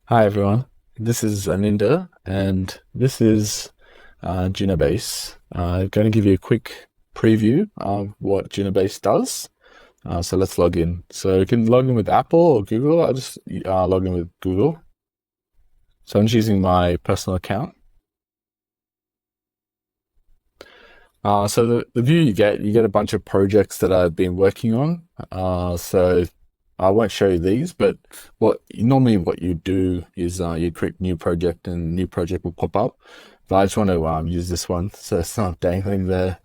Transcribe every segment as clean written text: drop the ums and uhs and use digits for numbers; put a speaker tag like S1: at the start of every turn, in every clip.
S1: Hi everyone, this is Aninda and this is Junabase. I'm going to give you a quick preview of what Junabase does. So let's log in. So you can log in with Apple or Google. I'll just log in with Google. So I'm just using my personal account. So the view you get a bunch of projects that I've been working on. So I won't show you these, but what you do is you create a new project and new project will pop up. But I just want to use this one, so it's not dangling there.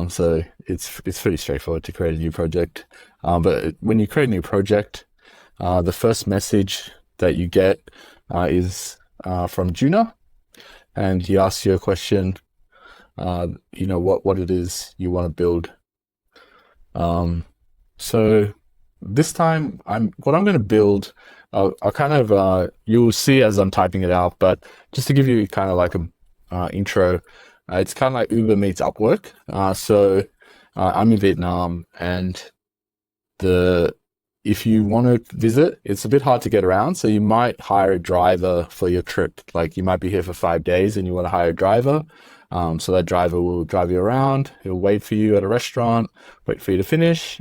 S1: So it's pretty straightforward to create a new project. But when you create a new project, the first message that you get is from Juna, and he asks you a question. What it is you want to build. Um, so this time what I'm going to build. I'll kind of you'll see as I'm typing it out, but just to give you kind of like a intro, it's kind of like Uber meets Upwork. I'm in Vietnam, and the if you want to visit, it's a bit hard to get around. So you might hire a driver for your trip. Like you might be here for 5 days and you want to hire a driver. So that driver will drive you around. He'll wait for you at a restaurant, wait for you to finish.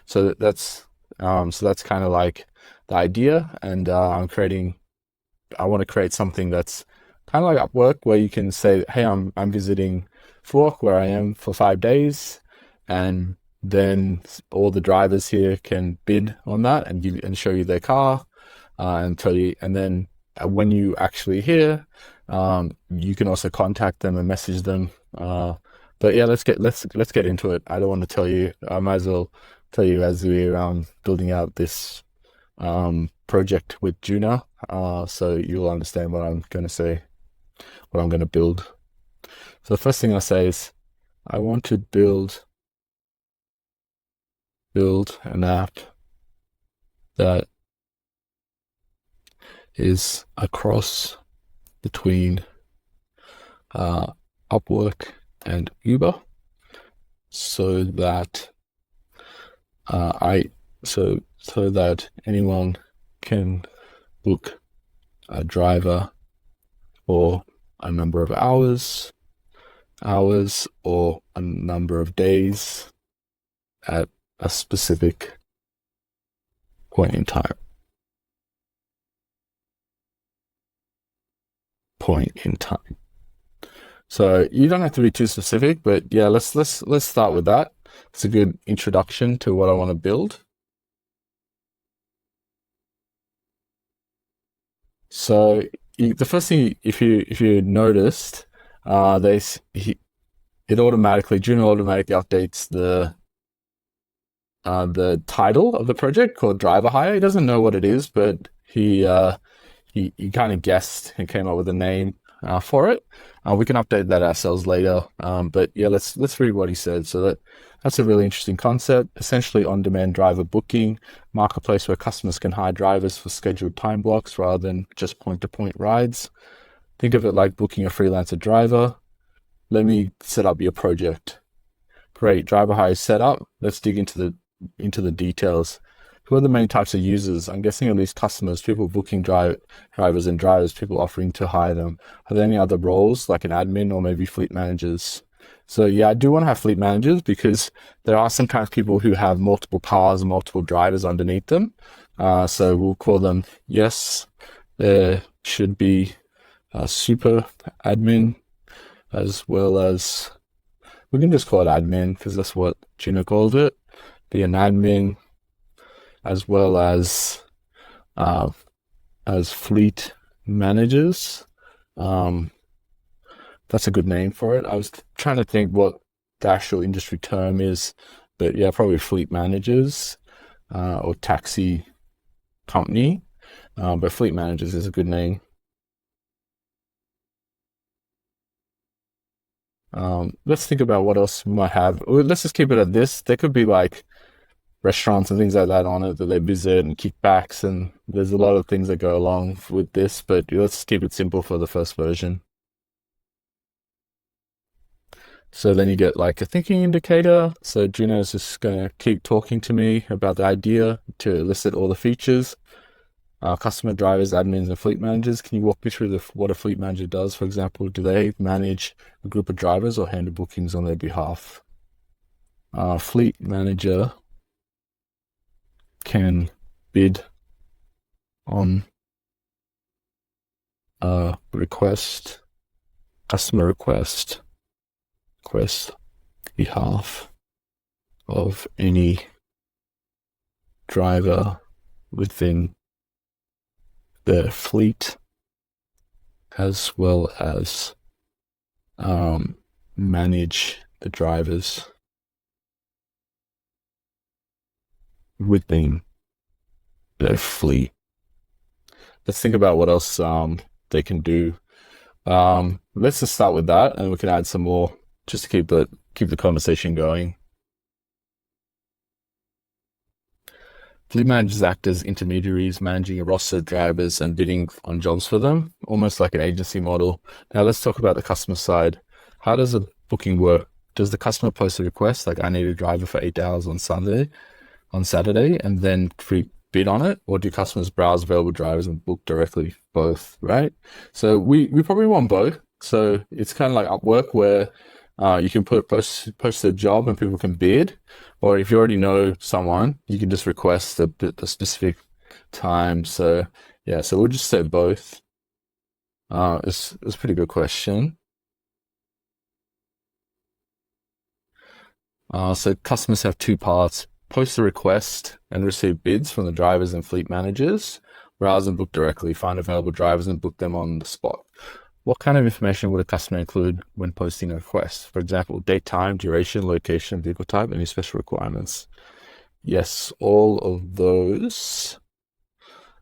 S1: So that's kind of like the idea. And I want to create something that's kind of like Upwork, where you can say, "Hey, I'm visiting Fork, where I am for 5 days," and then all the drivers here can bid on that and show you their car and tell you. And then when you actually hear, you can also contact them and message them. But yeah, let's get into it. I don't want to tell you. I might as well tell you as we're building out this project with Juna, so you'll understand what I'm going to say, what I'm going to build. So the first thing I say is I want to build an app that is a cross between Upwork and Uber, so that I so that anyone can book a driver for a number of hours or a number of days at a specific point in time. Point in time. So you don't have to be too specific, but yeah, let's start with that. It's a good introduction to what I want to build. So the first thing, if you noticed, it automatically Juno automatically updates the title of the project called driver hire. He doesn't know what it is, but he kind of guessed and came up with a name for it. We can update that ourselves later. But yeah, let's read what he said. So that's a really interesting concept. Essentially, on-demand driver booking marketplace where customers can hire drivers for scheduled time blocks rather than just point-to-point rides. Think of it like booking a freelancer driver. Let me set up your project. Great, driver hire is set up. Let's dig into the details. Who are the main types of users? I'm guessing at least customers, people booking drivers and drivers, people offering to hire them. Are there any other roles like an admin or maybe fleet managers? So yeah, I do want to have fleet managers because there are sometimes people who have multiple cars and multiple drivers underneath them. So we'll call them, yes, there should be a super admin as well as, we can just call it admin because that's what Gina called it. Be an admin as well uh, as fleet managers. Um, that's a good name for it. I was trying to think what the actual industry term is, but yeah, probably fleet managers or taxi company. But fleet managers is a good name. Let's think about what else we might have. Let's just keep it at this. There could be like restaurants and things like that on it that they visit and kickbacks, and there's a lot of things that go along with this, but let's keep it simple for the first version. So then you get like a thinking indicator. So Juno is just going to keep talking to me about the idea to elicit all the features. Customer drivers, admins, and fleet managers. Can you walk me through what a fleet manager does? For example, do they manage a group of drivers or handle bookings on their behalf? Fleet manager can bid on a customer request behalf of any driver within the fleet, as well as manage the drivers within the fleet. Let's think about what else they can do. Let's just start with that, and we can add some more just to keep the conversation going. Fleet managers act as intermediaries, managing a roster of drivers and bidding on jobs for them, almost like an agency model. Now let's talk about the customer side. How does a booking work? Does the customer post a request, like I need a driver for 8 hours on Saturday, and then bid on it? Or do customers browse available drivers and book directly? Both, right? So we probably want both. So it's kind of like Upwork, where you can post a job and people can bid, or if you already know someone, you can just request a specific time. So yeah, so we'll just say both. It's a pretty good question. So customers have two parts: post a request and receive bids from the drivers and fleet managers, browse and book directly, find available drivers and book them on the spot. What kind of information would a customer include when posting a request? For example, date, time, duration, location, vehicle type, any special requirements? Yes, all of those,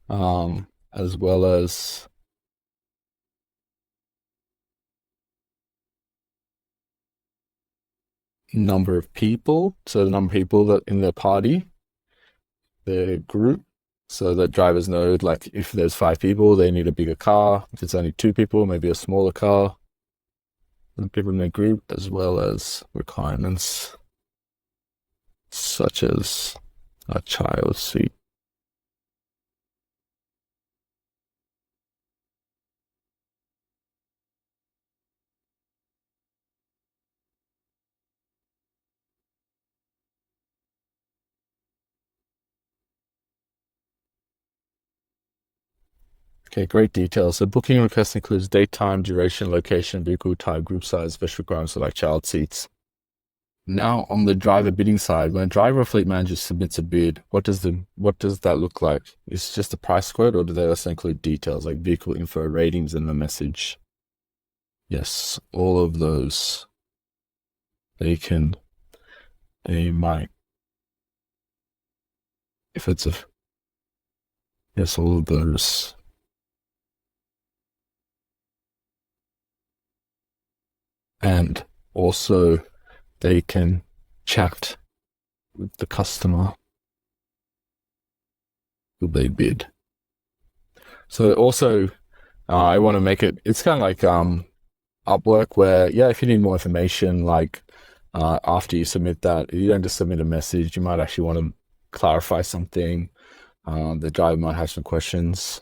S1: as well as number of people. So the number of people that in their party, their group, so that drivers know, like if there's 5 people, they need a bigger car. If it's only 2 people, maybe a smaller car. The people in their group, as well as requirements such as a child seat. Okay, great details. So booking request includes date, time, duration, location, vehicle type, group size, special requirements like child seats. Now on the driver bidding side, when a driver or fleet manager submits a bid, what does that look like? It's just a price quote, or do they also include details like vehicle info, ratings, and the message? Yes, all of those. They might, if it's a, yes, all of those. And also they can chat with the customer who they bid. So also, I want to make it's kind of like Upwork, where, yeah, if you need more information, like after you submit that, you don't just submit a message, you might actually want to clarify something. The driver might have some questions.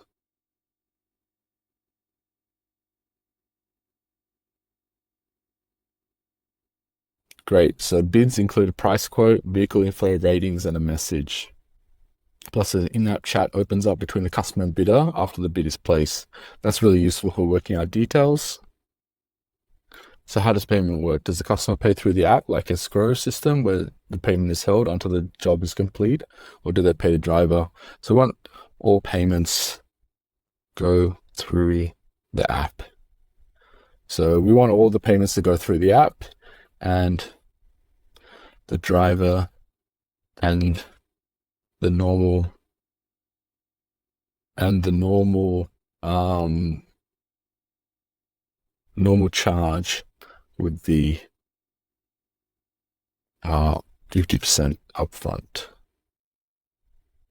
S1: Great. So bids include a price quote, vehicle info, ratings, and a message. Plus, an in-app chat opens up between the customer and bidder after the bid is placed. That's really useful for working out details. So how does payment work? Does the customer pay through the app, like a escrow system where the payment is held until the job is complete, or do they pay the driver? So we want all payments go through the app. So we want all the payments to go through the app, and the driver and the normal charge with the 50% upfront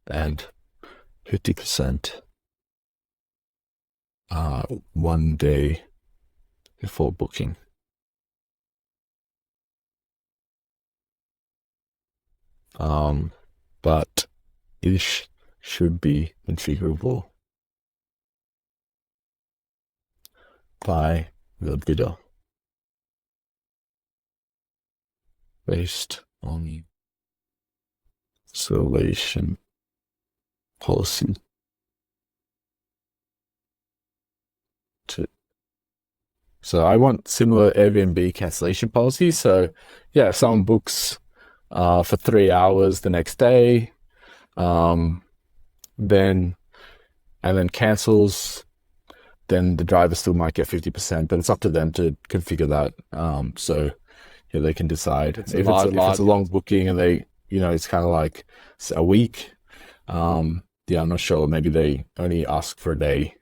S1: and 50% 1 day before booking. But it should be configurable. by the bidder based on cancellation policy. So I want similar Airbnb cancellation policy. So yeah, if someone books for 3 hours the next day, um, then and then cancels, then the driver still might get 50%, but it's up to them to configure that. So yeah, they can decide if it's a long booking and they, it's kind of like a week. Yeah, I'm not sure. Maybe they only ask for a day.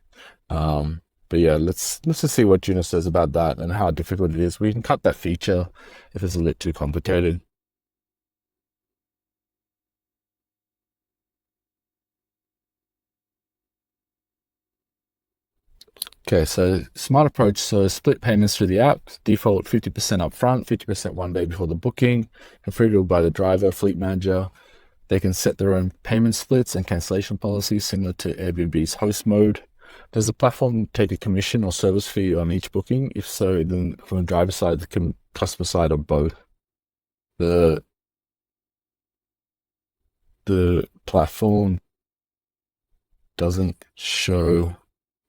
S1: But yeah, let's just see what Juno says about that and how difficult it is. We can cut that feature if it's a little too complicated. Okay, so smart approach. So split payments through the app, default 50% upfront, 50% one day before the booking, configurable by the driver, fleet manager. They can set their own payment splits and cancellation policies similar to Airbnb's host mode. Does the platform take a commission or service fee on each booking? If so, then from the driver side, the customer side, or both? The platform doesn't show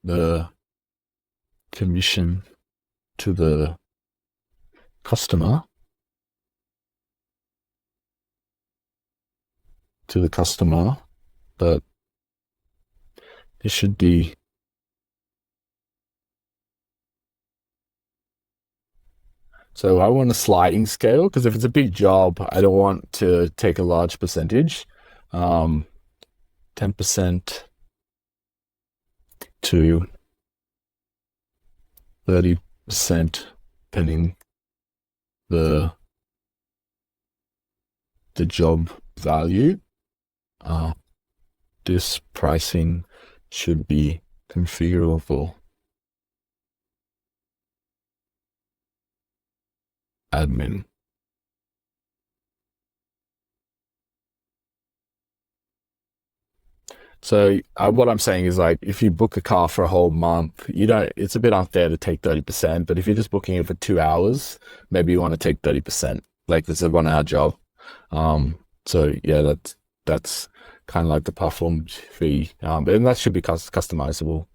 S1: the commission to the customer, but it should be so I want a sliding scale because if it's a big job, I don't want to take a large percentage. 10% to 30% depending the job value. This pricing should be configurable. Admin. So what I'm saying is like, if you book a car for a whole month, it's a bit unfair to take 30%, but if you're just booking it for 2 hours, maybe you want to take 30%, like this is a 1 hour job. So yeah, that's kind of like the platform fee, and that should be customizable.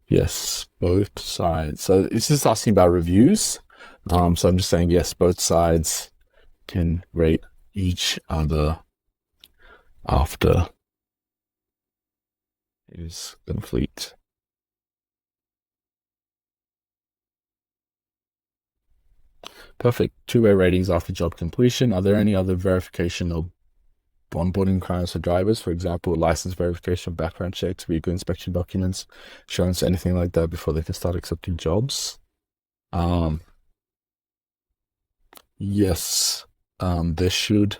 S1: Yes, both sides. So it's just asking about reviews. So I'm just saying, yes, both sides can rate each other after is complete. Perfect. Two-way ratings after job completion. Are there any other verification or onboarding requirements for drivers? For example, license verification, background checks, vehicle inspection documents, insurance, anything like that before they can start accepting jobs? Yes. There should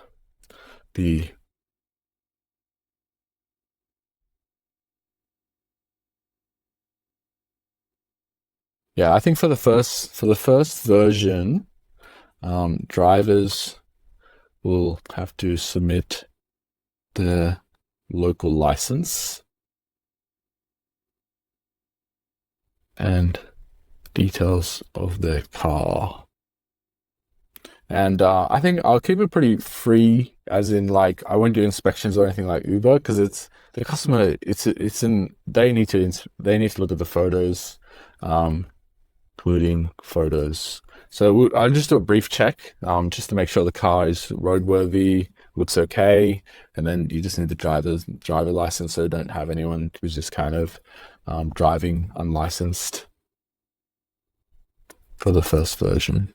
S1: be. Yeah, I think for the first version, drivers will have to submit their local license and details of their car. And I think I'll keep it pretty free, as in like I won't do inspections or anything like Uber, because it's the customer. They need to look at the photos, including photos. So I'll just do a brief check, just to make sure the car is roadworthy, looks okay, and then you just need the driver license, so don't have anyone who's just kind of driving unlicensed for the first version.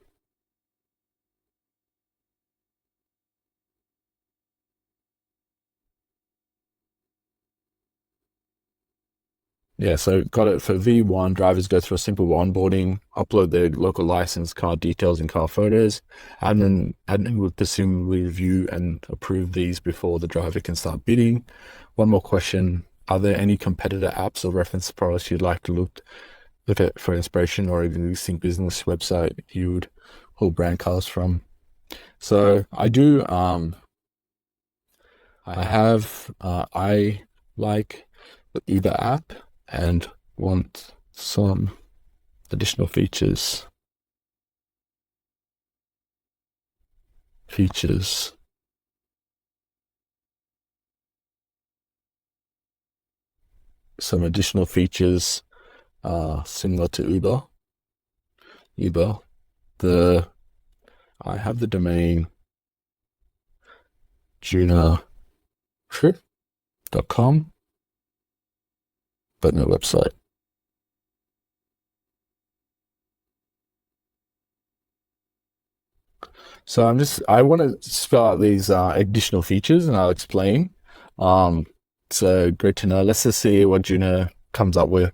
S1: Yeah, so got it for V1. Drivers go through a simple onboarding, upload their local license, car details, and car photos. Admin will presumably review and approve these before the driver can start bidding. One more question. Are there any competitor apps or reference products you'd like to look at for inspiration, or even existing business website you would pull brand cars from? So I do, I like Uber app and want some additional features. Some additional features similar to Uber. I have the domain junatrip.com, but no website. So I want to spell out these additional features and I'll explain. So great to know. Let's just see what Juno comes up with.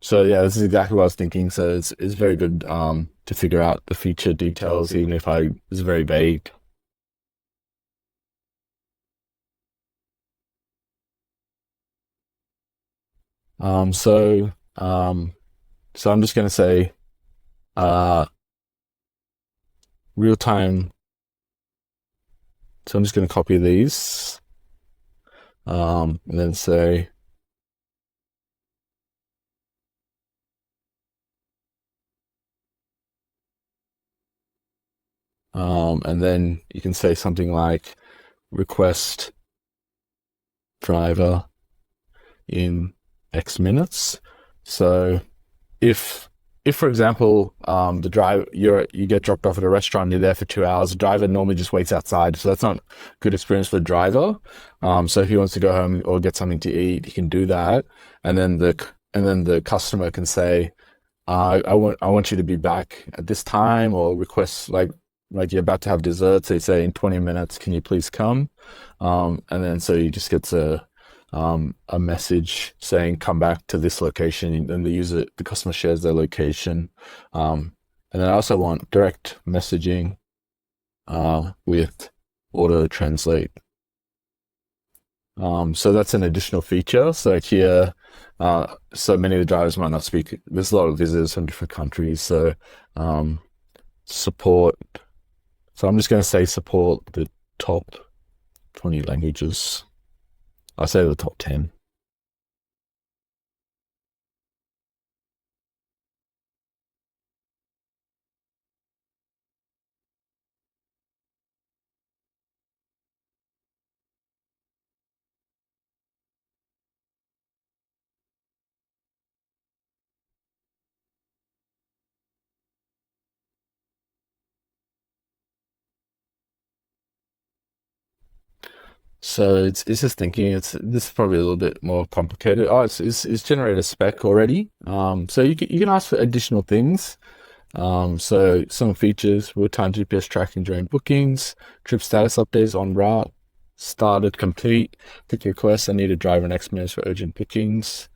S1: So yeah, this is exactly what I was thinking. So it's very good to figure out the feature details, even if I was very vague. Um, so um, so I'm just going to say uh, real time. So I'm just going to copy these and then say and then you can say something like request driver in X minutes. So if for example the driver you get dropped off at a restaurant, you're there for 2 hours, the driver normally just waits outside, so that's not a good experience for the driver. So if he wants to go home or get something to eat, he can do that, and then the customer can say I want you to be back at this time, or request like you're about to have dessert, so you say in 20 minutes, can you please come? And then so you just get a message saying come back to this location, and the customer shares their location. And then I also want direct messaging with auto translate. So that's an additional feature. So here, so many of the drivers might not speak. There's a lot of visitors from different countries, so support. So I'm just going to say support the top 20 languages. I say the top 10. So it's just thinking. This is probably a little bit more complicated. Oh, it's generated a spec already. So you can ask for additional things. So some features: real-time GPS tracking during bookings, trip status updates on route, started, complete, pick request. I need a driver in X minutes for urgent bookings.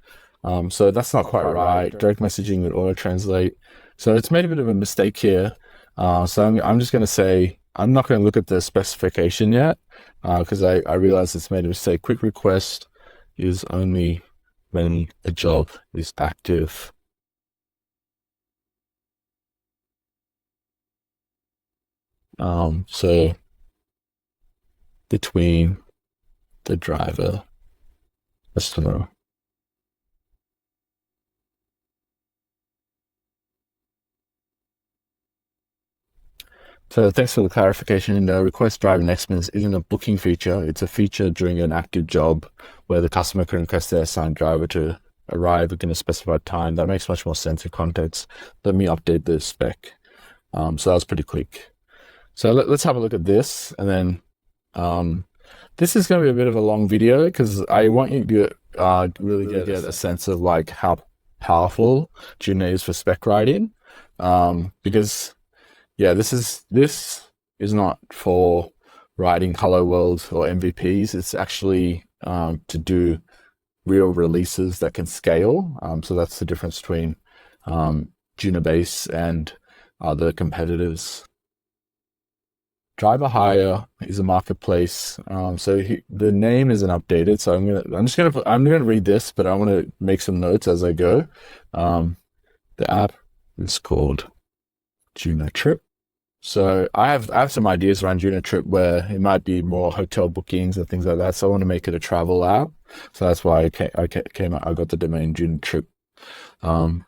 S1: So that's not quite right. Direct messaging with auto translate. So it's made a bit of a mistake here. So I'm just going to say I'm not going to look at the specification yet because I realize it's made a mistake. Quick request is only when a job is active. So between the driver, customer. So thanks for the clarification. The request driver next minutes isn't a booking feature. It's a feature during an active job where the customer can request their assigned driver to arrive within a specified time. That makes much more sense in context. Let me update the spec. So that was pretty quick. So let's have a look at this, and then this is going to be a bit of a long video because I want you to really get a sense of like how powerful Juno is for spec writing, because yeah, this is not for writing Hello World or MVPs. It's actually to do real releases that can scale. So that's the difference between Junabase and other competitors. Driver hire is a marketplace. So the name isn't updated. So I'm gonna read this, but I want to make some notes as I go. The app is called Juno Trip. So I have some ideas around Trip where it might be more hotel bookings and things like that. So I want to make it a travel app. So that's why I got the domain Trip. Um,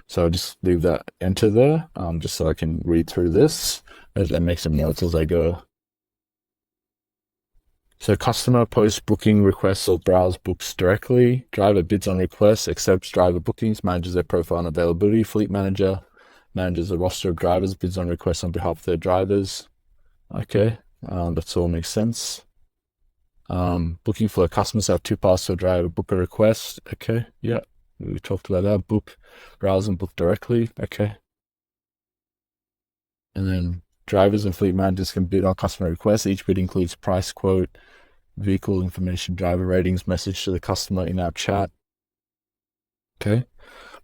S1: so I'll just leave that enter there, just so I can read through this and make some notes as I go. So customer posts booking requests or browse books directly. Driver bids on requests, accepts driver bookings, manages their profile and availability. Fleet manager manages a roster of drivers, bids on requests on behalf of their drivers. Okay, that all makes sense. Booking flow. Customers have two paths to a driver. Book a request. Okay, yeah, we talked about that. Book, browse and book directly. Okay. And then drivers and fleet managers can bid on customer requests. Each bid includes price quote, vehicle information, driver ratings, message to the customer, in-app chat. Okay.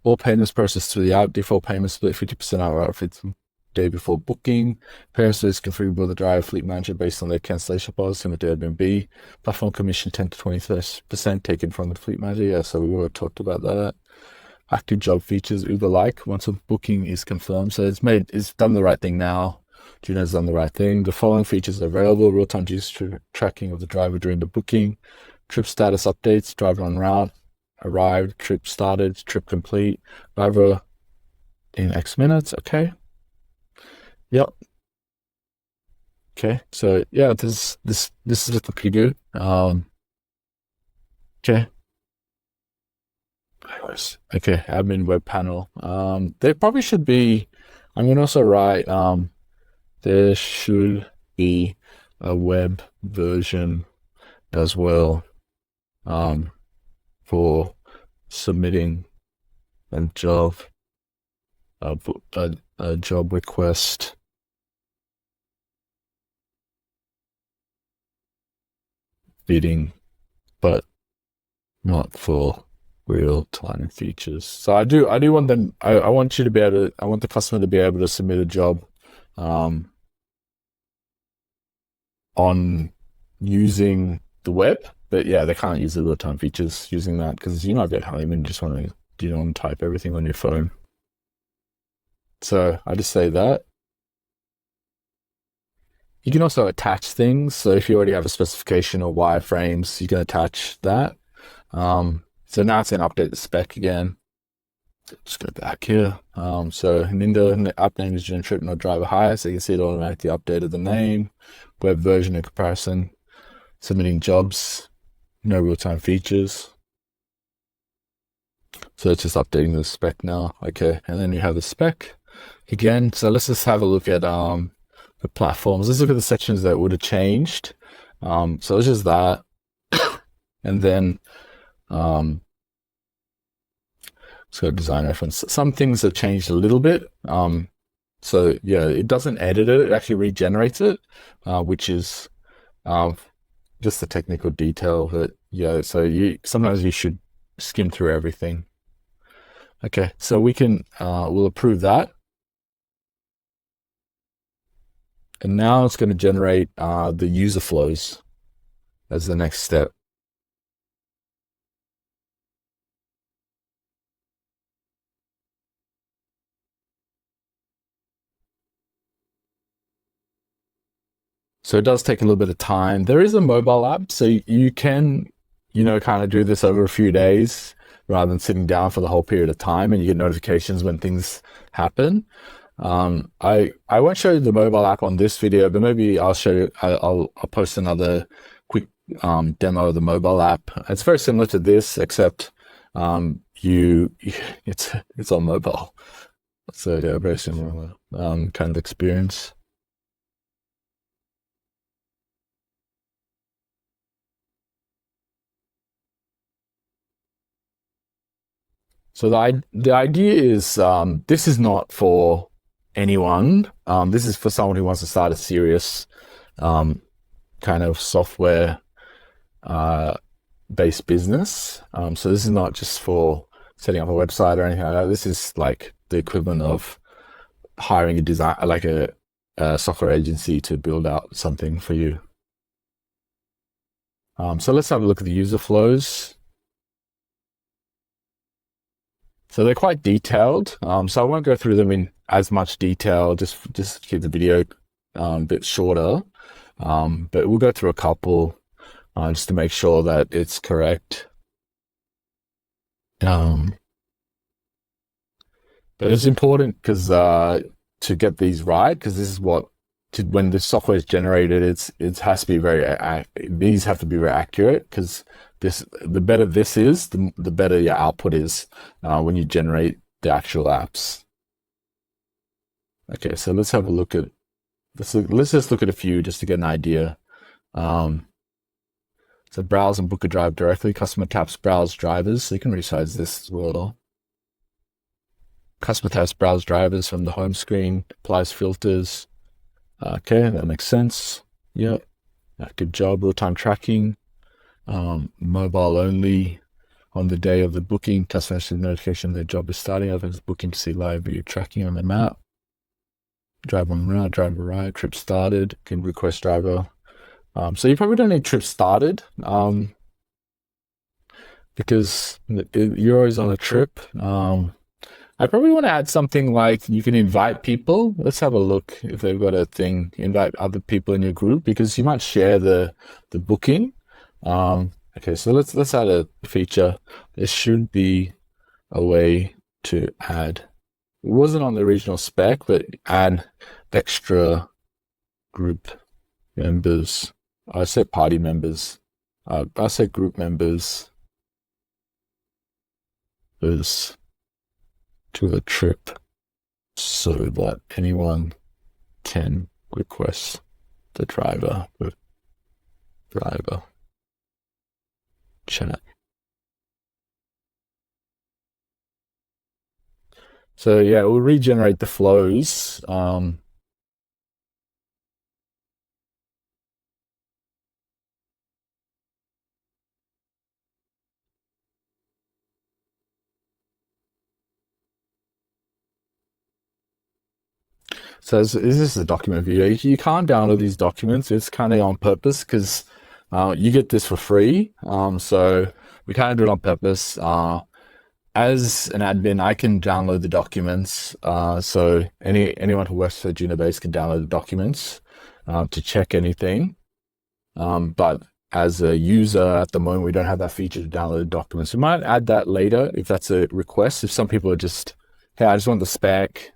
S1: All payments processed through the app. Default payment split 50% out of the day before booking. Payments is configured with the driver fleet manager based on their cancellation policy and the Airbnb. Platform commission 10 to 20% taken from the fleet manager. Yeah, so we already talked about that. Active job features, Uber-like once a booking is confirmed. So it's done the right thing now. Juno's done the right thing. The following features are available: real-time usage tracking of the driver during the booking, trip status updates, driver en route, arrived, trip started, trip complete, driver in X minutes. Okay. Yep. Okay. So yeah, this is looking pretty good. Okay. Okay, admin web panel. There probably should be. I'm gonna also write. There should be a web version as well. For submitting a job, a job request, bidding, but not for real-time features. So I do want them. I want you to be able to. I want the customer to be able to submit a job, on using the web. But yeah, they can't use the real-time features using that because you might get home and just want to type everything on your phone. So I just say that. You can also attach things. So if you already have a specification or wireframes, you can attach that. So now it's going to update the spec again. Just go back here. So in the app name is Trip, not driver hire. So you can see it automatically updated the name, web version in comparison, submitting jobs, no real-time features. So it's just updating the spec now. Okay, and then you have the spec again. So let's just have a look at the platforms. Let's look at the sections that would have changed. So it's just that, and then let's go design reference. Some things have changed a little bit. So yeah, it doesn't edit it; it actually regenerates it, which is just the technical detail that so sometimes you should skim through everything. Okay, so we can we'll approve that, and now it's going to generate the user flows as the next step. So it does take a little bit of time. There is a mobile app, so you can, kind of do this over a few days rather than sitting down for the whole period of time, and you get notifications when things happen. I won't show you the mobile app on this video, but maybe I'll show you. I'll post another quick demo of the mobile app. It's very similar to this, except it's on mobile. So yeah, very similar kind of experience. So the idea is this is not for anyone. This is for someone who wants to start a serious kind of software based business. So this is not just for setting up a website or anything like that. This is like the equivalent of hiring a design, like a software agency to build out something for you. So let's have a look at the user flows. So they're quite detailed. So I won't go through them in as much detail. Just keep the video a bit shorter. But we'll go through a couple just to make sure that it's correct. But it's important because to get these right, because this is what when the software is generated, it has to be these have to be very accurate because the better this is, the better your output is when you generate the actual apps. Okay, so let's have a look at let's just look at a few just to get an idea. So browse and book a drive directly. Customer taps browse drivers. So you can resize this as well. Customer taps browse drivers from the home screen, applies filters. Okay, that makes sense. Yep. Good job. Real-time tracking. Mobile only on the day of the booking. Customer receives notification their job is starting. Others booking to see live view tracking on the map. Drive on route, driver arrived, trip started. Can request driver. So you probably don't need trip started because you're always on a trip. I probably want to add something like you can invite people. Let's have a look if they've got a thing, invite other people in your group because you might share the booking. Okay, so let's add a feature. There should be a way to add. It wasn't on the original spec, but add extra group members. I said party members. I said group members is to the trip so that anyone can request the driver with driver chat. So yeah, we'll regenerate the flows. So this is a document view. You can't download these documents. It's kind of on purpose because you get this for free. So we kind of do it on purpose. As an admin, I can download the documents. So anyone who works for Junabase can download the documents to check anything. But as a user at the moment, we don't have that feature to download the documents. We might add that later if that's a request. If some people are just, hey, I just want the spec.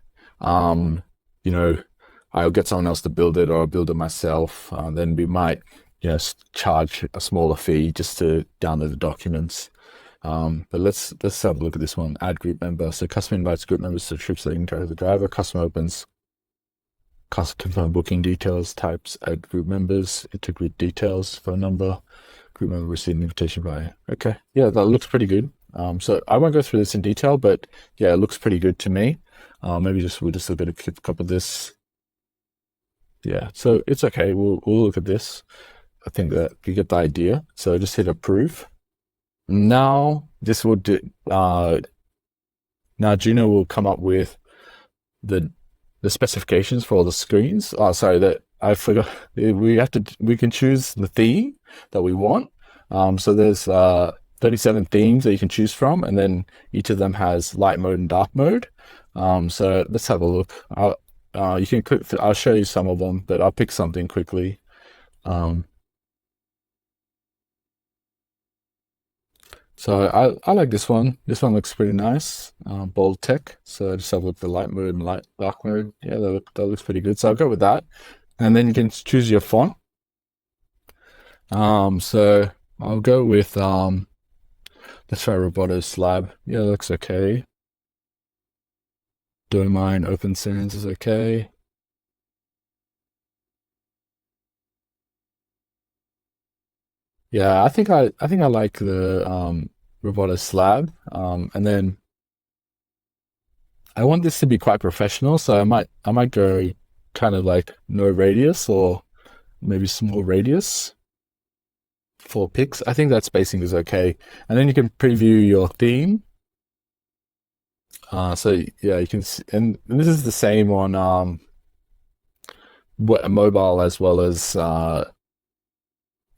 S1: I'll get someone else to build it or I'll build it myself. Then we might just charge a smaller fee just to download the documents. But let's have a look at this one. Add group member. So customer invites group members to trips that interact with the driver. Customer opens confirm booking details, types, add group members, enter group details, phone number, group member received an invitation via. Okay, yeah, that looks pretty good. So I won't go through this in detail, but yeah, it looks pretty good to me. Maybe we'll just a bit of a couple of this. Yeah, so it's okay. We'll look at this. I think that you get the idea. So just hit approve. Now this will do. Now Juno will come up with the specifications for all the screens. Oh, sorry, that I forgot. We can choose the theme that we want. So there's 37 themes that you can choose from, and then each of them has light mode and dark mode. So let's have a look. You can click. I'll show you some of them, but I'll pick something quickly. So I like this one. This one looks pretty nice. Bold tech. So I just have a look at the light mode and dark mode. Yeah, that looks pretty good. So I'll go with that. And then you can choose your font. So I'll go with let's try Roboto Slab. Yeah, that looks okay. Domain Open Sans is okay. Yeah, I think I like the Roboto Slab. And then I want this to be quite professional, so I might go kind of like no radius or maybe small radius for pics. I think that spacing is okay. And then you can preview your theme. So yeah, you can see, and this is the same on mobile as well as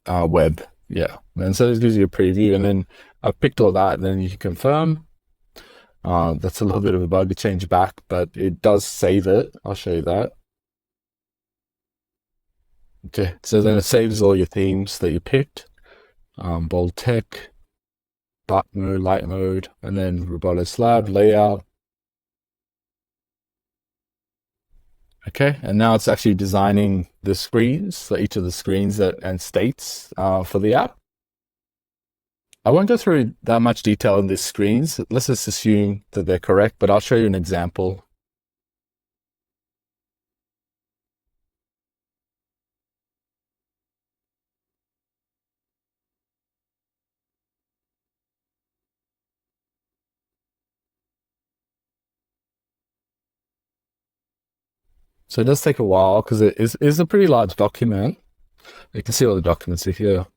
S1: web. Yeah, and so this gives you a preview, and then I've picked all that, and then you can confirm. That's a little bit of a bug to change back, but it does save it. I'll show you that. Okay, so then it saves all your themes that you picked. Bold tech, dark mode, light mode, and then roboto slab, layout. Okay, and now it's actually designing the screens, so each of the screens and states for the app. I won't go through that much detail in these screens. Let's just assume that they're correct, but I'll show you an example. So it does take a while because it is a pretty large document. You can see all the documents are here.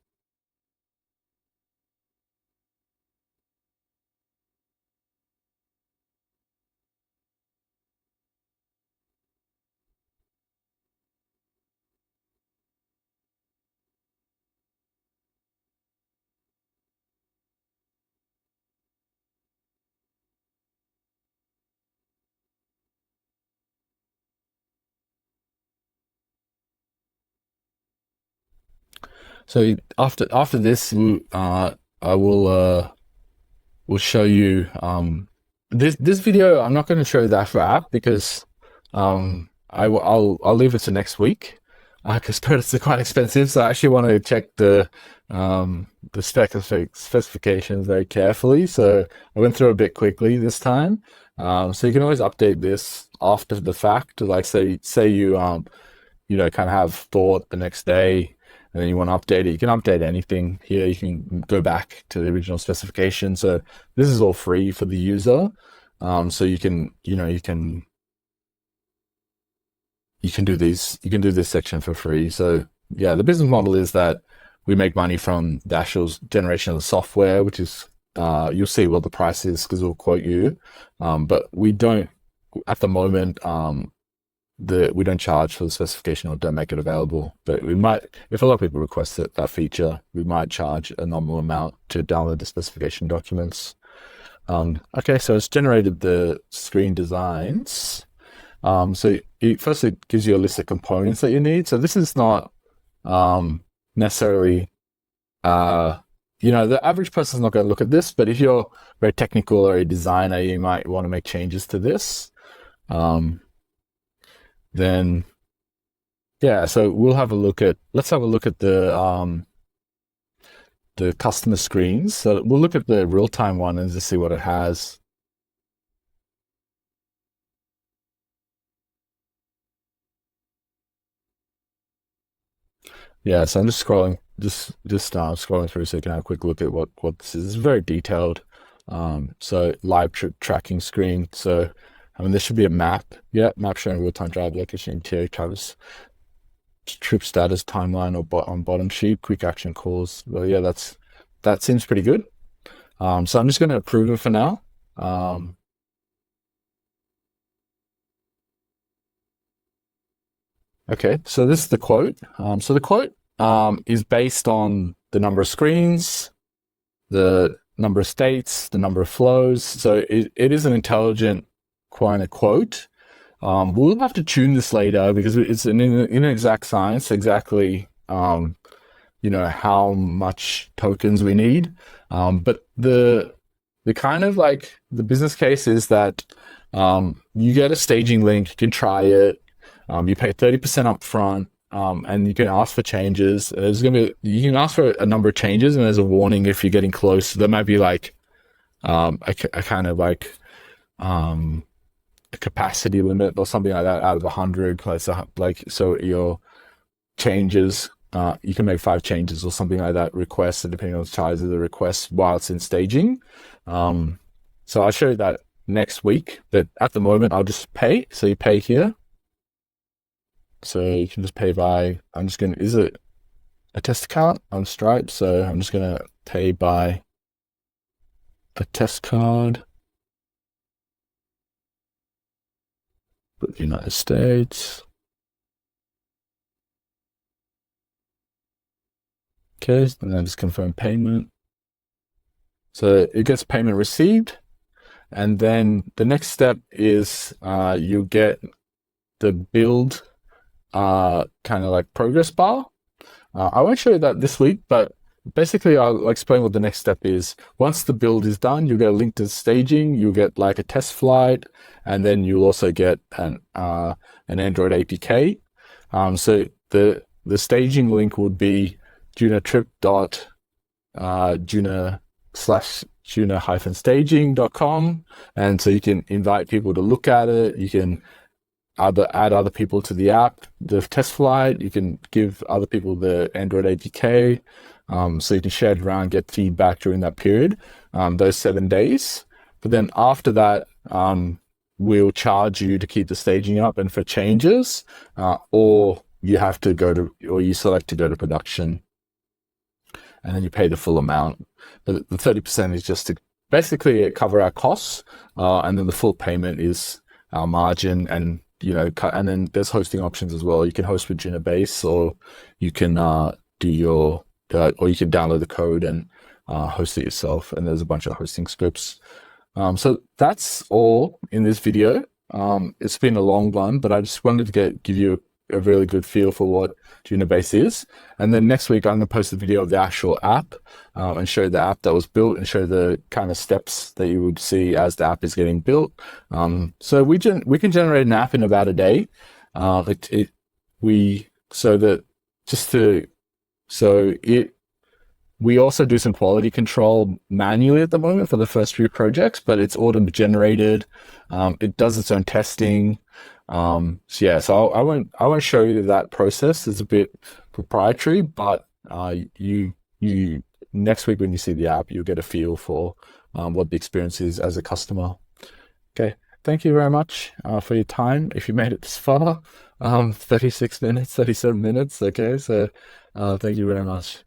S1: So after this, I will show you this video. I'm not going to show you the app because I'll leave it to next week because credits are quite expensive. So I actually want to check the specifications very carefully. So I went through a bit quickly this time. So you can always update this after the fact. Like say you know, kind of have thought the next day and then you want to update it, you can update anything here. You can go back to the original specification. So this is all free for the user. So you can, you know, you can do this section for free. So yeah, the business model is that we make money from the actual generation of the software, which is, you'll see what the price is because we'll quote you. But we don't, at the moment, we don't charge for the specification or don't make it available, but we might, if a lot of people request that feature, we might charge a nominal amount to download the specification documents. Okay, so it's generated the screen designs. So first it gives you a list of components that you need. So this is not necessarily, you know, the average person's not going to look at this, but if you're very technical or a designer, you might want to make changes to this. Then yeah, so let's have a look at the customer screens. So we'll look at the real-time one and just see what it has. Yeah, so I'm just scrolling, scrolling through so you can have a quick look at what this is. It's very detailed. So live trip tracking screen. So I mean, there should be a map. Yeah, map showing real-time drive location, interior travis, trip status, timeline, or on bottom sheet, quick action calls. Well, yeah, that seems pretty good. So I'm just going to approve it for now. Okay, so this is the quote. So the quote is based on the number of screens, the number of states, the number of flows. So it is an intelligent kind of quote. We'll have to tune this later because it's an inexact science, exactly, you know, how much tokens we need. But the kind of like the business case is that you get a staging link, you can try it, you pay 30% up front, and you can ask for changes. There's going to be, you can ask for a number of changes, and there's a warning if you're getting close. There might be like a kind of like a capacity limit or something like that out of 100. Like so your changes, you can make 5 changes or something like that, requests, and depending on the size of the request while it's in staging. So I'll show you that next week, but at the moment I'll just pay. So you pay here. So you can just pay by, is it a test account on Stripe? So I'm just going to pay by the test card. Put the United States. Okay, and then just confirm payment. So it gets payment received. And then the next step is you get the build kind of like progress bar. I won't show you that this week, but basically I'll explain what the next step is. Once the build is done, you get a link to staging, you get like a test flight, and then you'll also get an Android APK. So the staging link would be juna-staging.com, and so you can invite people to look at it. You can add other people to the app, the test flight. You can give other people the Android APK, so you can share it around, get feedback during that period, those 7 days. But then after that, we'll charge you to keep the staging up, and for changes, or you select to go to production, and then you pay the full amount. But the 30% is just to basically cover our costs, and then the full payment is our margin, and and then there's hosting options as well. You can host with Junabase, or you can or you can download the code and host it yourself. And there's a bunch of hosting scripts. So that's all in this video. It's been a long one, but I just wanted to give you a really good feel for what Junabase is. And then next week, I'm going to post a video of the actual app and show the app that was built, and show the kind of steps that you would see as the app is getting built. So we can generate an app in about a day. We also do some quality control manually at the moment for the first few projects, but it's auto-generated. It does its own testing. So I won't show you that process. It's a bit proprietary, but you next week when you see the app, you'll get a feel for what the experience is as a customer. Okay, thank you very much for your time. If you made it this far, 36 minutes, 37 minutes. Okay, so thank you very much.